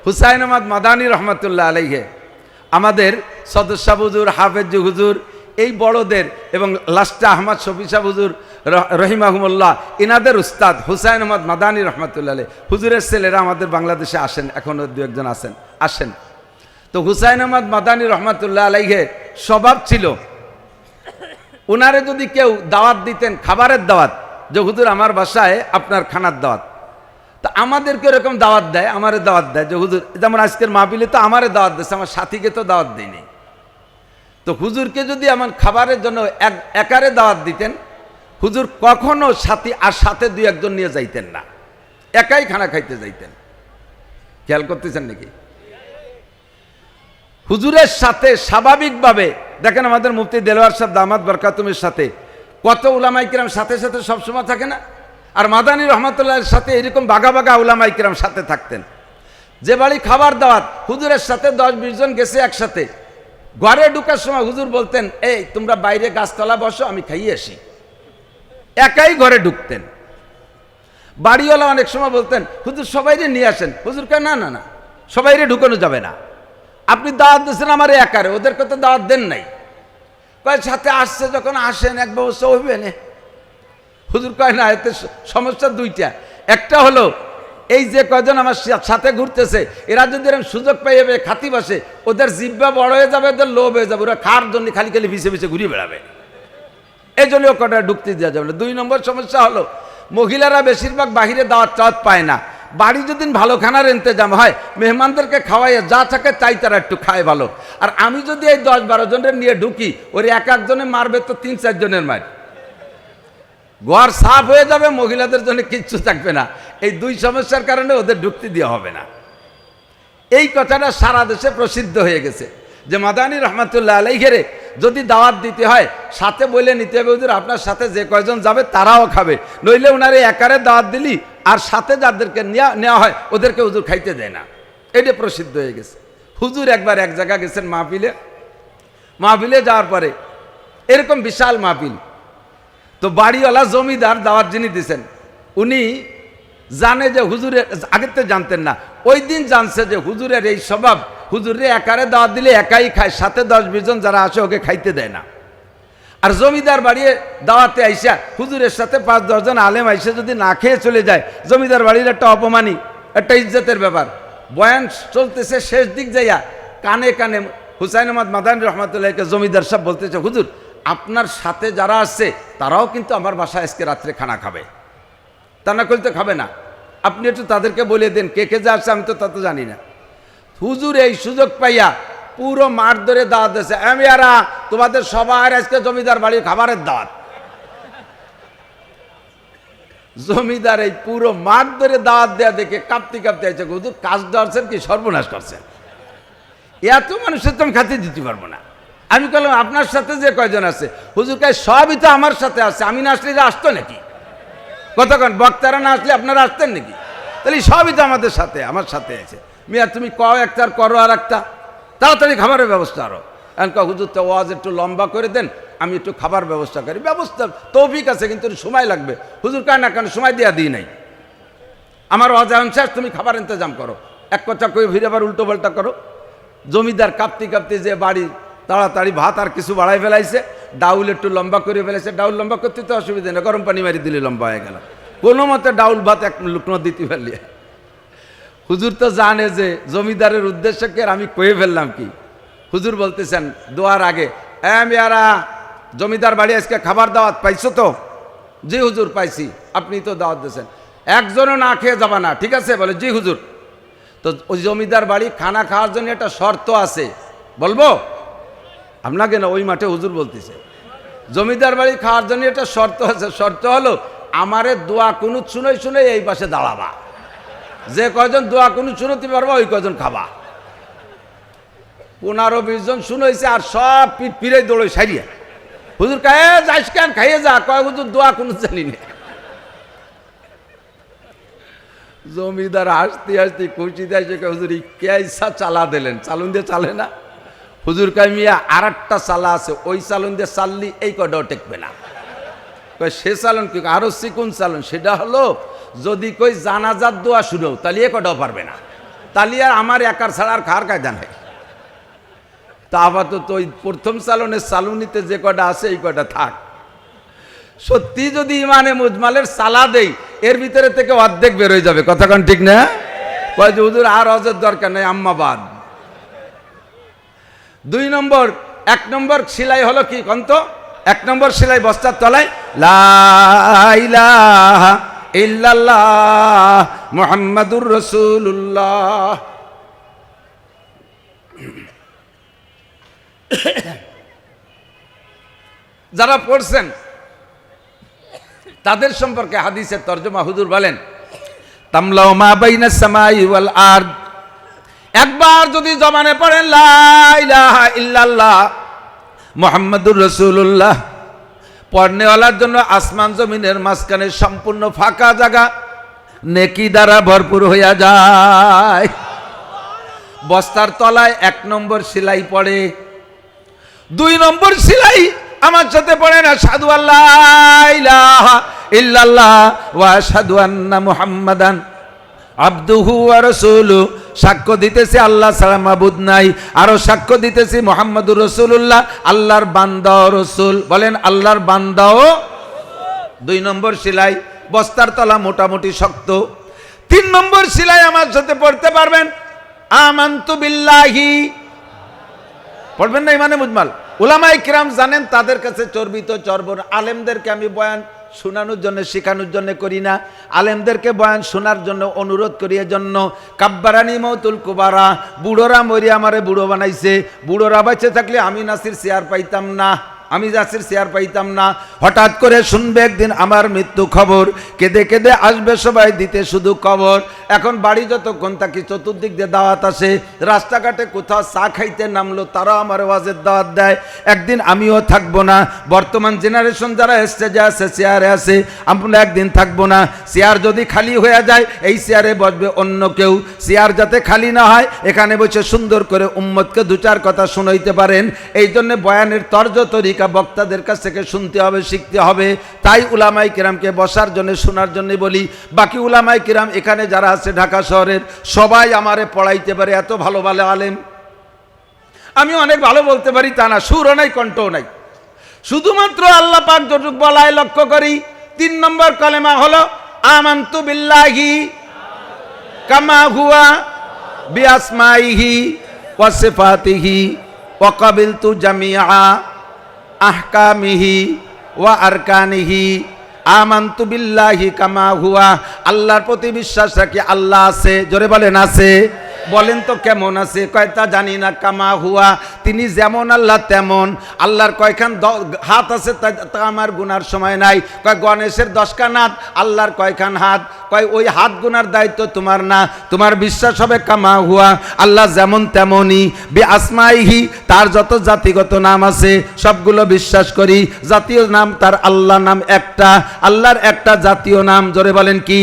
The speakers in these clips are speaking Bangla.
হুসাইন আহমদ মাদানী রহমতুল্লাহ আলাইহে আমাদের সদস্য হুজুর, হাফেজ হুজুর, এই বড়দের এবং লাস্টা আহমদ শফি সাহ হুজুর রহিমাহুমুল্লাহ, ইনাদের উস্তাদ হুসাইন আহমদ মাদানী রহমতুল্লাহ আলাইহি হুজুরের ছেলেরা আমাদের বাংলাদেশে আসেন, এখনও দু একজন আসেন। তো হুসাইন আহমদ মাদানী রহমতুল্লাহ আলাইহে স্বভাব ছিল, ওনারে যদি কেউ দাওয়াত দিতেন, খাবারের দাওয়াত, যে হুজুর আমার বাসায় আপনার খানার দাওয়াত, তা আমাদেরকে এরকম দাওয়াত দেয়, আমারে দাওয়াত দেয় যে হুজুর, যেমন আজকের মাহফিলে তো আমারে দাওয়াত দিচ্ছে, আমার সাথীকে তো দাওয়াত দেয়নি। তো হুজুরকে যদি আমার খাবারের জন্য একারে দাওয়াত দিতেন, হুজুর কখনো সাথী আর সাথে দুই একজন নিয়ে যাইতেন না, একাই খানা খাইতে যাইতেন। খেয়াল করতেছেন নাকি? হুজুরের সাথে স্বাভাবিকভাবে দেখেন, আমাদের মুফতি দেলোয়ার সাহেব দামাত বরকাতুমের সাথে কত উলামায়ে কিরাম সাথে সাথে সবসময় থাকে না? আর মাদানী রহমতুল্লাহের সাথে এরকম বাঘা বাঘা উলামায়ে কিরাম সাথে থাকতেন। যে বাড়ি খাবার দাওয়াত, হুজুরের সাথে 10-20 জন গেছে একসাথে, ঘরে ঢুকার সময় হুজুর বলতেন, এই তোমরা বাইরে গাছতলা বসো, আমি খাইয়ে আসি। একাই ঘরে ঢুকতেন। বাড়িওয়ালা অনেক সময় বলতেন, হুজুর সবাইরে নিয়ে আসেন। হুজুর কে না না না, সবাইরে ঢুকানো যাবে না, আপনি দাওয়াত দিয়েছেন আমার একারে, ওদেরকে তো দাওয়াত দেন নাই। কয় সাথে আসছে যখন আসেন, এক ব্যবস্থা হইবে না। হুজুর কয় না, এতে সমস্যা দুইটা। একটা হলো এই যে কয়জন আমার সাথে ঘুরতেছে, এরা যদি এরকম সুযোগ পেয়ে যাবে খাতি বসে, ওদের জিব্বা বড় হয়ে যাবে, ওদের লোভ হয়ে যাবে, ওরা খাওয়ার জন্য খালি খালি ভিসে ভিসে ঘুরিয়ে বেড়াবে, এই জন্য কটা ঢুকতে দেওয়া যাবে না। 2 নম্বর সমস্যা হলো, মহিলারা বেশিরভাগ বাহিরে দাওয়াত টাওয়াত পায় না। বাড়ি যদি ভালো খানার ইন্তজাম হয়, মেহমানদেরকে খাওয়াইয়া যা থাকে তাই তারা একটু খায় ভালো। আর আমি যদি এই 10-12 জনের নিয়ে ঢুকি, ওর এক একজনে মারবে তো 3-4 জনের মার, ঘর সাফ হয়ে যাবে, মহিলাদের জন্য কিচ্ছু থাকবে না। এই 2 সমস্যার কারণে ওদের ঢুকতে দেওয়া হবে না। এই কথাটা সারা দেশে প্রসিদ্ধ হয়ে গেছে যে মাদানী রহমতুল্লাহ আলাইহিরে যদি দাওয়াত দিতে হয়, সাথে বলে নিতে হবে, হুজুর আপনার সাথে যে কয়জন যাবে তারাও খাবে, নইলে ওনারে একারে দাওয়াত দিলি আর সাথে যাদেরকে নেওয়া হয় ওদেরকে হুজুর খাইতে দেয় না। এটা প্রসিদ্ধ হয়ে গেছে। হুজুর একবার এক জায়গা গেছেন মাহফিলে যাওয়ার পরে এরকম বিশাল মাহফিল, তো বাড়িওয়ালা জমিদার দাওয়াত যিনি দিছেন, উনি জানে যে হুজুরের, আগের তো জানতেন না, ওই দিন জানছে যে হুজুরের এই স্বভাব, হুজুরে একারে দাওয়াত দিলে একাই খায়, সাথে 10-20 জন যারা আসে ওকে খাইতে দেয় না। আর জমিদার বাড়িয়ে দাওয়াতে আইসা হুজুরের সাথে 5-10 জন আলেম আইসা যদি না খেয়ে চলে যায়, জমিদার বাড়ির একটা অপমানী, একটা ইজ্জতের ব্যাপার। বয়ান চলতেছে, শেষ দিক যাইয়া কানে কানে হুসাইন আহমদ মাদানী রহমতুল্লাহকে জমিদার সাহেব বলতেছে, হুজুর আপনার সাথে যারা আসছে তারাও কিন্তু আমার বাসায় আজকে রাত্রে খানা খাবে, তা না করলে তো খাবে না, আপনি একটু তাদেরকে বলে দেন কে কে যা আসছে, আমি তো তা তো জানি না। হুজুর এই সুযোগ পাইয়া পুরো মাঠ ধরে দাওয়াত দিয়েছে, আমিয়ারা তোমাদের সবার আজকে জমিদার বাড়ির খাবারের দাওয়াত। জমিদার এই পুরো মাঠ ধরে দাওয়াত দেয়া দেখে কাঁপতে কাঁপতে আছে, হুজুর কাজ ধরছেন কি সর্বনাশ করছেন, এত মানুষের তো আমি খাতে দিতে পারবো না। আমি বললাম আপনার সাথে যে কয়জন আছে, হুজুর কাজ সবই তো আমার সাথে আছে, আমি না আসলে আসতো নাকি, কতক্ষণ বক্তারা না আসলে আপনারা আসতেন নাকি, তাহলে সবই তো আমাদের সাথে, আমার সাথে আছে। মিয়া তুমি কও একটা করো আর একটা, তাড়াতাড়ি খাবারের ব্যবস্থা আরো। এখন হুজুর তো ওয়াজ একটু লম্বা করে দেন, আমি একটু খাবার ব্যবস্থা করি। ব্যবস্থা তৌফিক আছে কিন্তু সময় লাগবে। হুজুর কায় না, কেন সময় দেওয়া দিই নাই, আমার ওয়াজ এখন শেষ, তুমি খাবার ইন্তজাম করো। এক কথা কই ফিরে আবার উল্টো পাল্টা করো। জমিদার কাঁপতে কাঁপতে যে বাড়ি তাড়াতাড়ি ভাত আর কিছু বাড়াই ফেলাইছে, ডাউল একটু লম্বা করে ফেলেছে। ডাউল লম্বা করতে তো অসুবিধা নেই, গরম পানি মারি দিলে লম্বা হয়ে গেল। কোনো মতে ডাউল ভাত এক লুকনো দিতে পারলি। হুজুর তো জানে যে জমিদারের উদ্দেশ্যকে আমি কয়ে ফেললাম কি। হুজুর বলতেছেন দোয়ার আগে, মেয়ারা জমিদার বাড়ি আজকে খাবার দাওয়াত পাইছো তো? জি হুজুর পাইছি। আপনি তো দাওয়াত দিয়েছেন, একজনও না খেয়ে যাবা না, ঠিক আছে? বলে জি হুজুর। তো ওই জমিদার বাড়ি খানা খাওয়ার জন্য একটা শর্ত আছে, বলবো আপনাকে না? ওই মাঠে হুজুর বলতেছে জমিদার বাড়ি খাওয়ার জন্য একটা শর্ত আছে। শর্ত হলো আমারে দোয়া কুনুত শুনে শুনে এই পাশে দাঁড়াবা, যে কয়জন দোয়া কুনুত শুনতে পারবা ওই কয়জন খাবা। 15-20 জন শুনেছে আর সব পিঠ পিড়ে দৌড়ে সারিয়া। হুজুর কায়ে যাইস কেন, খাইয়ে যা। কয় হুজুর দোয়া কুনুত জানি না। জমিদার হাসতে হাসতে খুশিতে আসে, হুজুর কেসা চালা দিলেন, চালুন দিয়ে চালে না। হুজুর কাই মিয়া আর একটা চালা আছে, ওই চালুন দিয়ে চাললি এই কটাও টেকবে না। কই সে চালন কি? আরো চিকুন চালন। সেটা হলো যদি কই জানাজার দোয়া শুনো তাহলে এ কটাও পারবে না। তালি আর আমার একার ছাড়া আর কার কায়দা নাই। তা আপাতত ওই প্রথম চালনের চালুনিতে যে কটা আছে এই কটা থাক। সত্যি যদি ইমানে মুজমালের চালা দেই এর ভিতরে থেকে অর্ধেক বেরোয় যাবে। কথা কোন ঠিক না? কয় যে হুজুর আর হজের দরকার নেই, আম্মাবাদ। 2 নম্বর, 1 নম্বর সেলাই হলো কি কন্ত? 1 নম্বর সেলাই বস্তার তলায় লা ইলাহা ইল্লাল্লাহ মুহাম্মাদুর রাসূলুল্লাহ। যারা পড়ছেন তাদের সম্পর্কে হাদিসের তর্জমা হুজুর বলেন তামলাউ মা বাইনাস সামাই ওয়াল আরদ, একবার যদি জবানে পড়েন লা ইলাহা ইল্লাল্লাহ মুহাম্মাদুর রাসূলুল্লাহ, পড়নেওয়ালার জন্য আসমান জমিনের মাঝখানে সম্পূর্ণ ফাঁকা জায়গা নেকি দ্বারা ভরপুর হইয়া যায়। বস্তার তলায় 1 নম্বর সেলাই পড়ে। 2 নম্বর সেলাই আমার সাথে পড়েন আশহাদু আল্লা ইলাহা ইল্লাল্লাহ ওয়া আশহাদু আন্না মুহাম্মাদান আবদুহু ওয়া রাসূলুহু, সাক্ষ্য দিতেছি আল্লাহ ছাড়া মাবুদ নাই, আরো সাক্ষ্য দিতেছি মুহাম্মাদুর রাসূলুল্লাহ আল্লাহর বান্দা ও রাসূল। বলেন আল্লাহর বান্দা ও। 2 নম্বর সেলাই, বস্তার তলা মোটামুটি শক্ত। 3 নম্বর সেলাই আমার সাথে পড়তে পারবেন আমানতু বিল্লাহি, পড়বেন না ইমানে মুজমাল। উলামায়ে কিরাম জানেন তাদের কাছে চর্বিত চর্বণ। আলেমদেরকে আমি বয়ান শোনানোর জন্য শেখানোর জন্য করি না, আলেমদেরকে বয়ান শোনার জন্য অনুরোধ করি। এজন্য কাব্বারানি মৌতুল কুবারা, বুড়োরা মরি আমারে বুড়ো বানাইছে। বুড়োরা বেঁচে থাকলে আমি নাসির চেয়ার পাইতাম না, আমি নাসির চেয়ার পাইতাম না। হঠাৎ করে শুনবে একদিন আমার মৃত্যু খবর, কেঁদে কেঁদে আসবে সবাই দিতে শুধু কবর। এখন বাড়ি যতক্ষণ থাকি চতুর্দিক দিয়ে দাওয়াত আসে, রাস্তাঘাটে কোথাও চা খাইতে নামলো তারাও আমার ওয়াজের দাওয়াত দেয়। একদিন আমিও থাকবো না, বর্তমান জেনারেশন যারা স্টেজে আছে চেয়ারে আছে, আমরা একদিন থাকবো না। চেয়ার যদি খালি হয়ে যায় এই চেয়ারে বসবে অন্য কেউ। চেয়ার যাতে খালি না হয় এখানে বসে সুন্দর করে উম্মতকে 2-4 কথা শুনাইতে পারেন। এই জন্য বয়ানের তর্জ তরিকা বক্তাদের কাছ থেকে শুনতে হবে, শিখতে হবে। তাই উলামায়ে কিরামকে বসার জন্য শোনার জন্য বলি। বাকি উলামায়ে কিরাম এখানে যারা আছে ঢাকা শহরের সবাই আমারে পড়াইতে পারে, এত ভালো ভালো আলেম। আমি অনেক ভালো বলতে পারি তা না, সুরও নাই কণ্ঠও নাই, শুধুমাত্র আল্লাহ পাক যতটুক বলায় লক্ষ্য করি। 3 নম্বর কালেমা হলো আমানতু বিল্লাহি কামা হুয়া বিআসমাইহি ওয়া সিফাতিহি ওয়া কাবিলতু জামিআ আহকামিহি ওয়া আরকানিহি। আমানতু বিল্লাহি কামা হুয়া, আল্লাহর প্রতি বিশ্বাস রাখি আল্লাহ আছে। জোরে বলেন আছে। বলেন তো কেমন আছে? কয়টা জানি না। কামা হুয়া, তিনি যেমন আল্লাহ তেমন। আল্লাহর কয়খান হাত আছে তা আমার গুনার সময় নাই। কয় গণেশের 10 খান হাত, আল্লাহর কয়খান হাত? কয় ওই হাত গুনার দায়িত্ব তোমার না, তোমার বিশ্বাস হবে কামা হুয়া, আল্লাহ যেমন তেমনই। বি আসমাইহি, তার যত জাতিগত নাম আছে সবগুলো বিশ্বাস করি। জাতীয় নাম তার আল্লাহ নাম একটা, আল্লাহর একটা জাতীয় নাম। জোরে বলেন কি?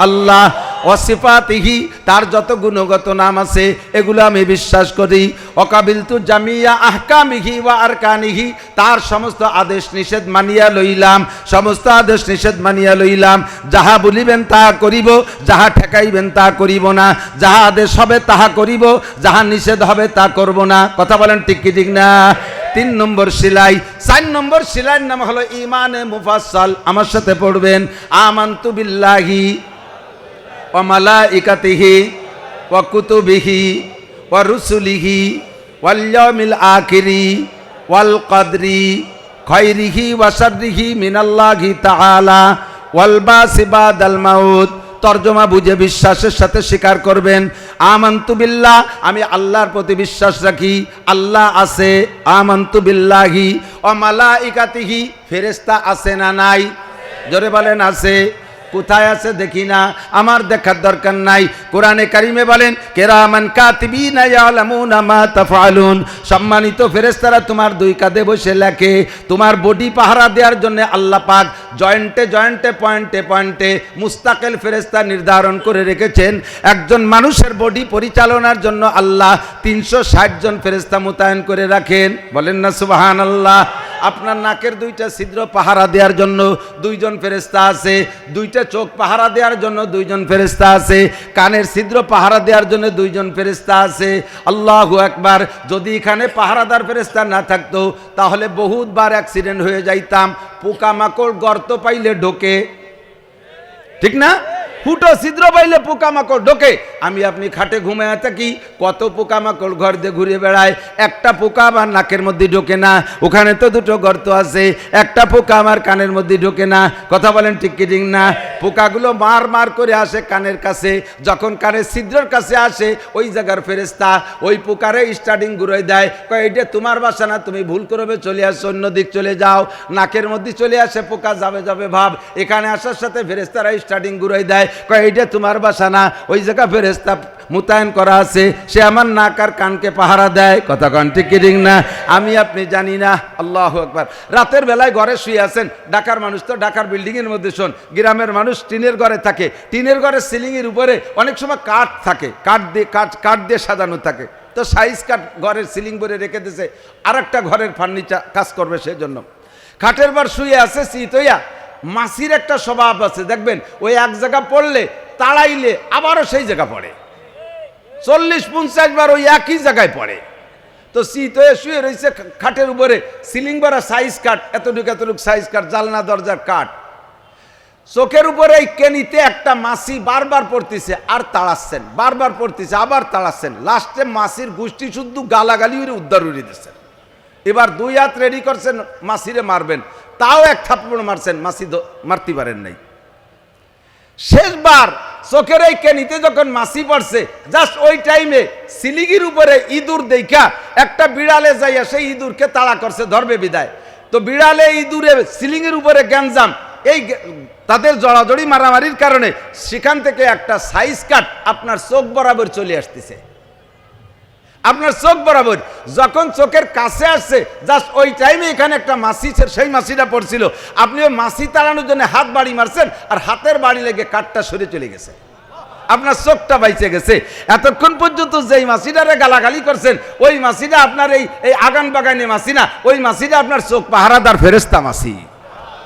আল্লাহ। ওয়াসিফাতিহি, তার যত গুণগত নাম আছে এগুলো আমি বিশ্বাস করি। ওয়াকাবিলতু জামিয়া আহকামিহি ওয়া আরকানিহি, তার সমস্ত আদেশ নিষেধ মানিয়া লইলাম, সমস্ত আদেশ নিষেধ মানিয়া লইলাম। যাহা বলিবেন তাহা করিব, যাহা ঠেকাইবেন তা করিব না। যাহা আদেশ হবে তাহা করিব, যাহা নিষেধ হবে তা করব না। কথা বলেন ঠিক কি ঠিক না? 3 নম্বর সেলাই। 4 নম্বর সেলাইয়ের নাম হলো ইমানে মুফাসসাল। আমার সাথে পড়বেন আমানতু বিল্লাহি ওয়া মালাইকাতিহি ওয়া কুতুবিহি ওয়া রুসুলিহি ওয়াল ইয়াউমিল আখিরি ওয়াল কদরি খায়রিহি ওয়া শাররিহি মিনাল্লাহি তাআলা ওয়াল বাসি বাদাল মাউত। তর্জমা বুঝে বিশ্বাসের সাথে স্বীকার করবেন। আমানতু বিল্লাহ, আমি আল্লাহর প্রতি বিশ্বাস রাখি, আল্লাহ আছে। আমানতু বিল্লাহি ওয়া মালাইকাতিহি, ফেরেশতা আছে না নাই? জোরে বলেন আছে। কোথায় আছে দেখি না, আমার দেখার দরকার নাই। কোরআনে কারিমে বলেন কিরামান কাতিবিনা ইয়ালামুনা মা তাফআলুন, সম্মানিত ফেরেশতারা তোমার 2 কাঁধে বসে লেখে। তোমার বডি পাহারা দেওয়ার জন্য আল্লাহ পাক জয়েন্টে জয়েন্টে পয়েন্টে পয়েন্টে মুস্তাকিল ফেরেশতা নির্ধারণ করে রেখেছেন। একজন মানুষের বডি পরিচালনার জন্য আল্লাহ 360 জন ফেরেশতা মোতায়েন করে রাখেন। বলেন না সুবহানাল্লাহ। আপনার নাকের দুইটা ছিদ্র পাহারা দেওয়ার জন্য দুইজন ফেরেশতা আছে, দুইটা চোখ পাহারা দেওয়ার জন্য দুইজন ফেরেশতা আছে, কানের ছিদ্র পাহারা দেওয়ার জন্য দুইজন ফেরেশতা আছে। আল্লাহু আকবার। যদি এখানে পাহারাদার ফেরেশতা না থাকতো তাহলে বহুতবার অ্যাক্সিডেন্ট হয়ে যাইতাম। পোকামাকড় গর্ত পাইলে ঢোকে, ঠিক না? ফুটো ছিদ্র পাইলে পোকামাকড় ঢোকে। আমি আপনি খাটে ঘুমায় থাকি, কত পোকামাকড় ঘর দিয়ে ঘুরে বেড়ায়, একটা পোকা আমার নাকের মধ্যে ঢোকে না। ওখানে তো দুটো গর্ত আছে, একটা পোকা আমার কানের মধ্যে ঢোকে না। কথা বলেন ঠিক কি ঠিক না? পোকাগুলো মার মার করে আসে কানের কাছে, যখন কানের ছিদ্রের কাছে আসে ওই জায়গার ফেরেশতা ওই পোকারে স্টার্টিং ঘুরে দেয়, কয় এটা তোমার বাসা না, তুমি ভুল করবে, চলে আসো, অন্য দিক চলে যাও। নাকের মধ্যে চলে আসে পোকা, যাবে যাবে ভাব, এখানে আসার সাথে ফেরেশতারা স্টার্টিং ঘুরে দেয়, কয় এটা তোমার বাসা না, ওই জায়গা ফেরেশতা মোতায়েন করা আছে, সে আমার নাক আর কানকে পাহারা দেয়। কথা কন ঠিক কি ঠিক না? আমি আপনি জানি না। আল্লাহু আকবার। রাতের বেলায় ঘরে শুয়ে আছেন, ঢাকার মানুষ তো ঢাকার বিল্ডিংয়ের মধ্যে শোন, গ্রামের মানুষ টিনের ঘরে থাকে, টিনের ঘরে সিলিংয়ের উপরে অনেক সময় কাঠ থাকে, কাঠ দিয়ে সাজানো থাকে, তো সাইজ কাঠ ঘরের সিলিং ভরে রেখে দিয়েছে, আর একটা ঘরের ফার্নিচার কাজ করবে সেই জন্য। খাটের পর শুয়ে আছে শীত হইয়া, মাছির একটা স্বভাব আছে, দেখবেন ওই এক জায়গা পড়লে তাড়াইলে আবারও সেই জায়গা পড়ে, 40-50 বার ওই একই জায়গায় পড়ে। তো শীত হয়ে শুয়ে রয়েছে খাটের উপরে, সিলিং ভরা সাইজ কাঠ, এতটুকু এতটুকু সাইজ কাঠ, জালনা দরজার কাঠ, চোখের উপরে এই কেনিতে একটা মাছি বারবার পড়তেছে আর তাড়াচ্ছেন, বারবার পড়তেছে আবার তাড়াচ্ছেন, লাস্টে মাছির গোষ্ঠী শুদ্ধ গালাগালি উড়ে উদ্ধার উড়িয়ে দিচ্ছেন। এবার 2 হাত রেডি করছেন মাছিরে মারবেন, তাও এক থাপ্পড় মারছেন, মাছি মারতে পারেন নাই। শেষবার চোখের এই কেনিতে যখন মাছি পড়ছে, জাস্ট ওই টাইমে সিলিগির উপরে ইঁদুর দেখা একটা বিড়ালে যাইয়া সেই ইঁদুরকে তাড়া করছে, ধরবে বিদায়। তো বিড়ালে ইঁদুরে সিলিংয়ের উপরে গ্যাঞ্জাম, এই তাদের জড়াজড়ি মারামারির কারণে সেখান থেকে একটা সাইজ কাট আপনার চোখ বরাবর চলে আসতেছে, আপনার চোখ বরাবর। যখন চোখের কাছে আসছে জাস্ট ওই টাইমে এখানে একটা মাছি, সেই মাছিটা পড়ছিল, আপনি ওই মাছি তাড়ানোর জন্য হাত বাড়ি মারছেন আর হাতের বাড়ি লেগে কাঠটা সরে চলে গেছে, আপনার চোখটা বাইচে গেছে। এতক্ষণ পর্যন্ত যেই মাছিটারে গালাগালি করছেন ওই মাছিটা আপনার এই আগান বাগানে মাছি না, ওই মাছিটা আপনার চোখ পাহারাদার ফেরেশতা মাছি।